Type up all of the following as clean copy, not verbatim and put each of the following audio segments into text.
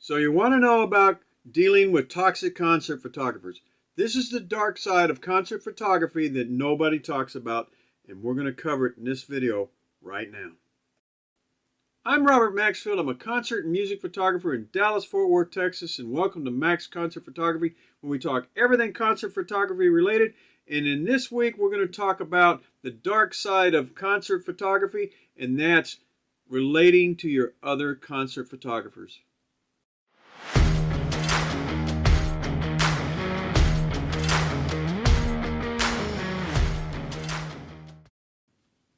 So you want to know about dealing with toxic concert photographers. This is the dark side of concert photography that nobody talks about, and we're going to cover it in this video right now. I'm Robert Maxfield. I'm a concert and music photographer in Dallas, Fort Worth, Texas, and welcome to Max Concert Photography, where we talk everything concert photography related. And in this week, we're going to talk about the dark side of concert photography, and that's relating to your other concert photographers.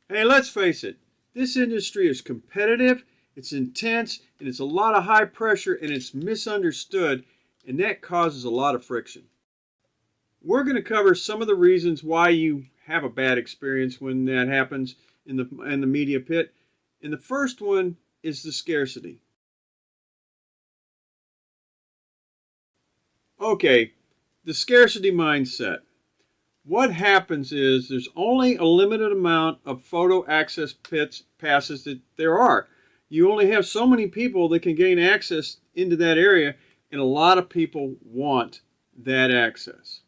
Hey, let's face it, this industry is competitive, it's intense, and it's a lot of high pressure, and it's misunderstood, and that causes a lot of friction. We're going to cover some of the reasons why you have a bad experience when that happens in the media pit. And the first one is the scarcity. Okay, the scarcity mindset. What happens is there's only a limited amount of photo access passes that there are. You only have so many people that can gain access into that area, and a lot of people want that access.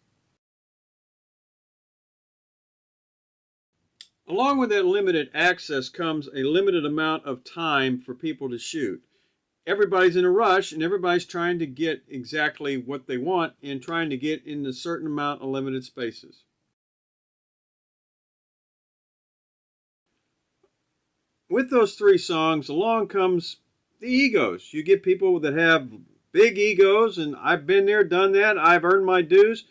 Along with that limited access comes a limited amount of time for people to shoot. Everybody's in a rush, and everybody's trying to get exactly what they want and trying to get in a certain amount of limited spaces. With those three songs, along comes the egos. You get people that have big egos, and I've been there, done that. I've earned my dues,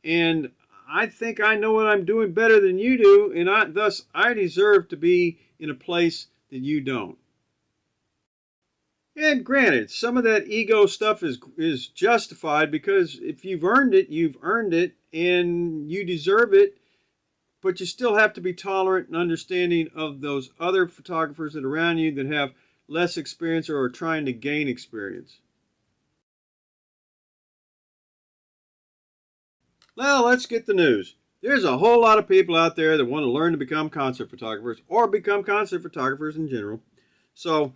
and I think I know what I'm doing better than you do, and thus I deserve to be in a place that you don't. And granted, some of that ego stuff is justified, because if you've earned it, and you deserve it. But you still have to be tolerant and understanding of those other photographers that are around you that have less experience or are trying to gain experience. Well, let's get the news. There's a whole lot of people out there that want to learn to become concert photographers or become concert photographers in general. So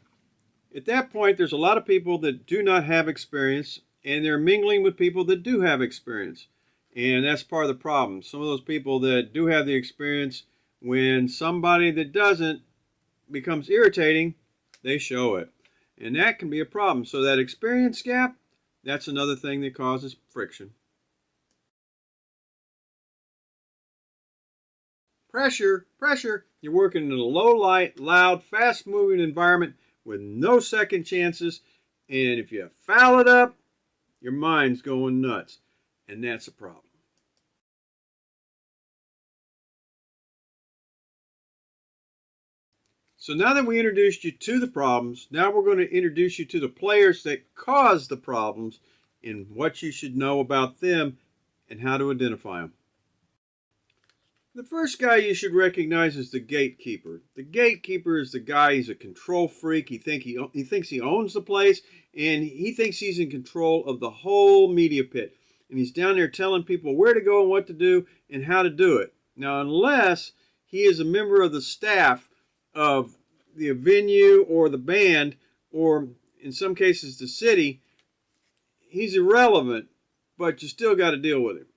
at that point, there's a lot of people that do not have experience, and they're mingling with people that do have experience. And that's part of the problem. Some of those people that do have the experience, when somebody that doesn't becomes irritating, they show it. And that can be a problem. So that experience gap, that's another thing that causes friction. Pressure. You're working in a low light, loud, fast moving environment with no second chances. And if you foul it up, your mind's going nuts. And that's a problem. So now that we introduced you to the problems, now we're going to introduce you to the players that cause the problems and what you should know about them and how to identify them. The first guy you should recognize is the gatekeeper. The gatekeeper is the guy, he's a control freak. He thinks he owns the place, and he thinks he's in control of the whole media pit. And he's down there telling people where to go and what to do and how to do it. Now, unless he is a member of the staff of the venue or the band, or in some cases the city, he's irrelevant, but you still got to deal with him.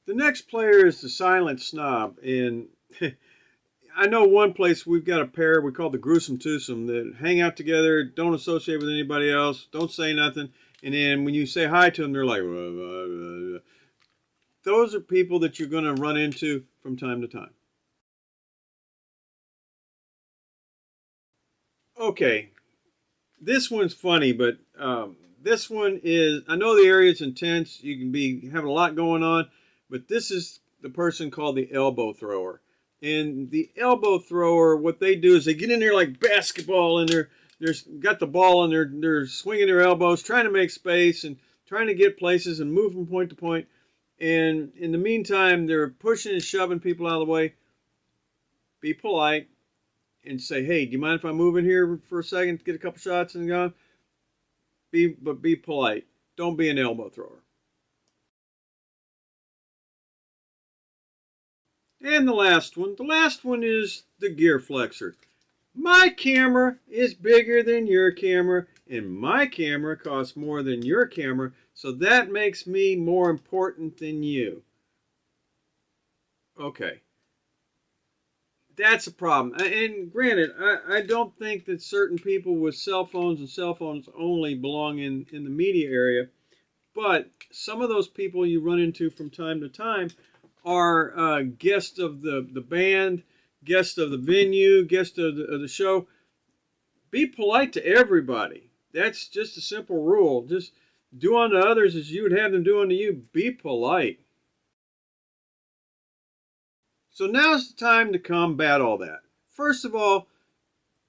The next player is the silent snob, and I know one place we've got a pair we call the gruesome twosome that hang out together, don't associate with anybody else, don't say nothing, and then when you say hi to them, they're like, those are people that you're going to run into from time to time. Okay, this one's funny, but this one is, I know the area is intense, you can be having a lot going on, but this is the person called the elbow thrower. And the elbow thrower, what they do is they get in there like basketball, and they're got the ball, and they're swinging their elbows, trying to make space and trying to get places and move from point to point. And in the meantime, they're pushing and shoving people out of the way. Be polite and say, hey, do you mind if I move in here for a second to get a couple shots and go? But be polite. Don't be an elbow thrower. And the last one is the gear flexor. My camera is bigger than your camera, and my camera costs more than your camera, so that makes me more important than you. Okay, that's a problem. And granted, I don't think that certain people with cell phones and cell phones only belong in the media area, but some of those people you run into from time to time are guests of the band, guests of the venue, guests of the show. Be polite to everybody. That's just a simple rule. Just do unto others as you would have them do unto you. Be polite. So now's the time to combat all that. First of all,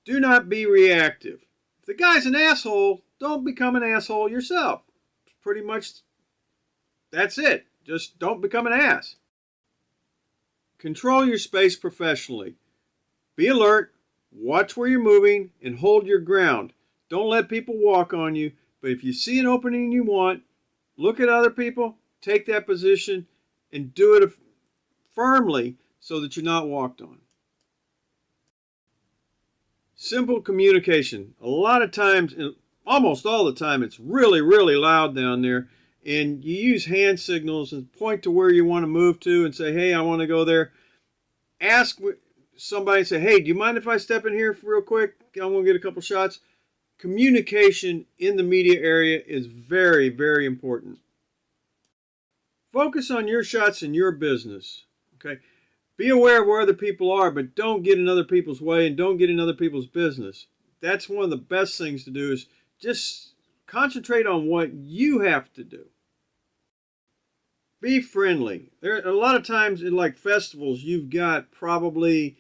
do not be reactive. If the guy's an asshole, don't become an asshole yourself. Pretty much that's it. Just don't become an ass. Control your space professionally. Be alert, watch where you're moving, and hold your ground. Don't let people walk on you, but if you see an opening you want, look at other people, take that position, and do it firmly so that you're not walked on. Simple communication. A lot of times, almost all the time, it's really, really loud down there, and you use hand signals and point to where you want to move to and say, hey, I want to go there. Ask somebody, say, hey, do you mind if I step in here real quick? I want to get a couple shots. Communication in the media area is very, very important. Focus on your shots and your business. Okay? Be aware of where other people are, but don't get in other people's way and don't get in other people's business. That's one of the best things to do, is just concentrate on what you have to do. Be friendly. There are a lot of times in like festivals, you've got probably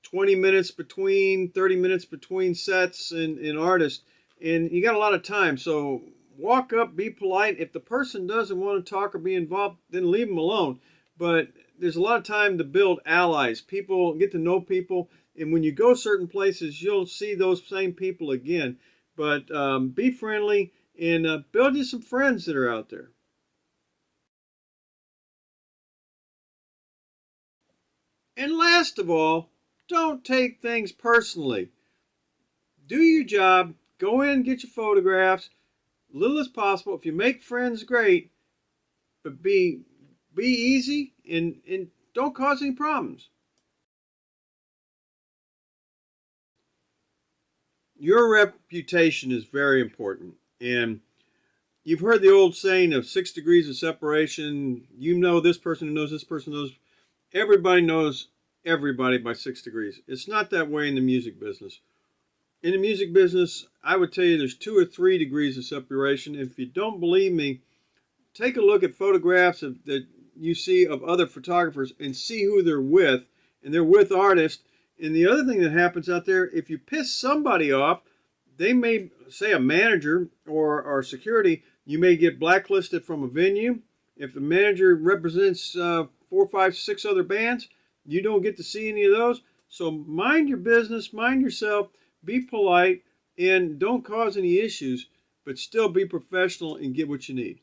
20 minutes between, 30 minutes between sets and artists, and you got a lot of time. So walk up, be polite. If the person doesn't want to talk or be involved, then leave them alone. But there's a lot of time to build allies. People get to know people, and when you go certain places, you'll see those same people again. But be friendly and build you some friends that are out there. And last of all, don't take things personally. Do your job, go in and get your photographs, little as possible. If you make friends, great, but be easy and don't cause any problems. Your reputation is very important, and you've heard the old saying of 6 degrees of separation. You know this person who knows this person knows. Everybody knows everybody by 6 degrees. It's not that way in the music business. In the music business, I would tell you there's 2 or 3 degrees of separation. If you don't believe me, take a look at photographs that you see of other photographers and see who they're with, and they're with artists. And the other thing that happens out there, if you piss somebody off, they may, say a manager or security, you may get blacklisted from a venue. If the manager represents 4, 5, 6 other bands, you don't get to see any of those. So mind your business, mind yourself, be polite, and don't cause any issues, but still be professional and get what you need.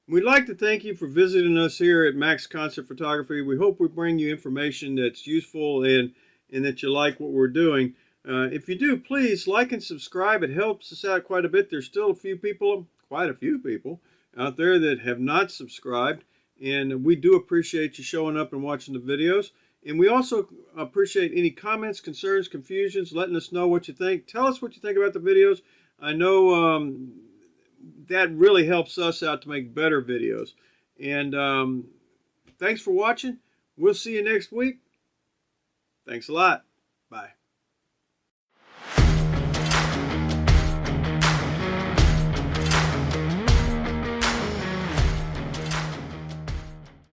We'd like to thank you for visiting us here at Mac's Concert Photography. We hope we bring you information that's useful and that you like what we're doing. If you do, please like and subscribe. It helps us out quite a bit. There's still quite a few people out there that have not subscribed, and we do appreciate you showing up and watching the videos. And we also appreciate any comments, concerns, confusions, letting us know what you think. Tell us what you think about the videos. I know that really helps us out to make better videos. And thanks for watching. We'll see you next week. Thanks a lot. Bye.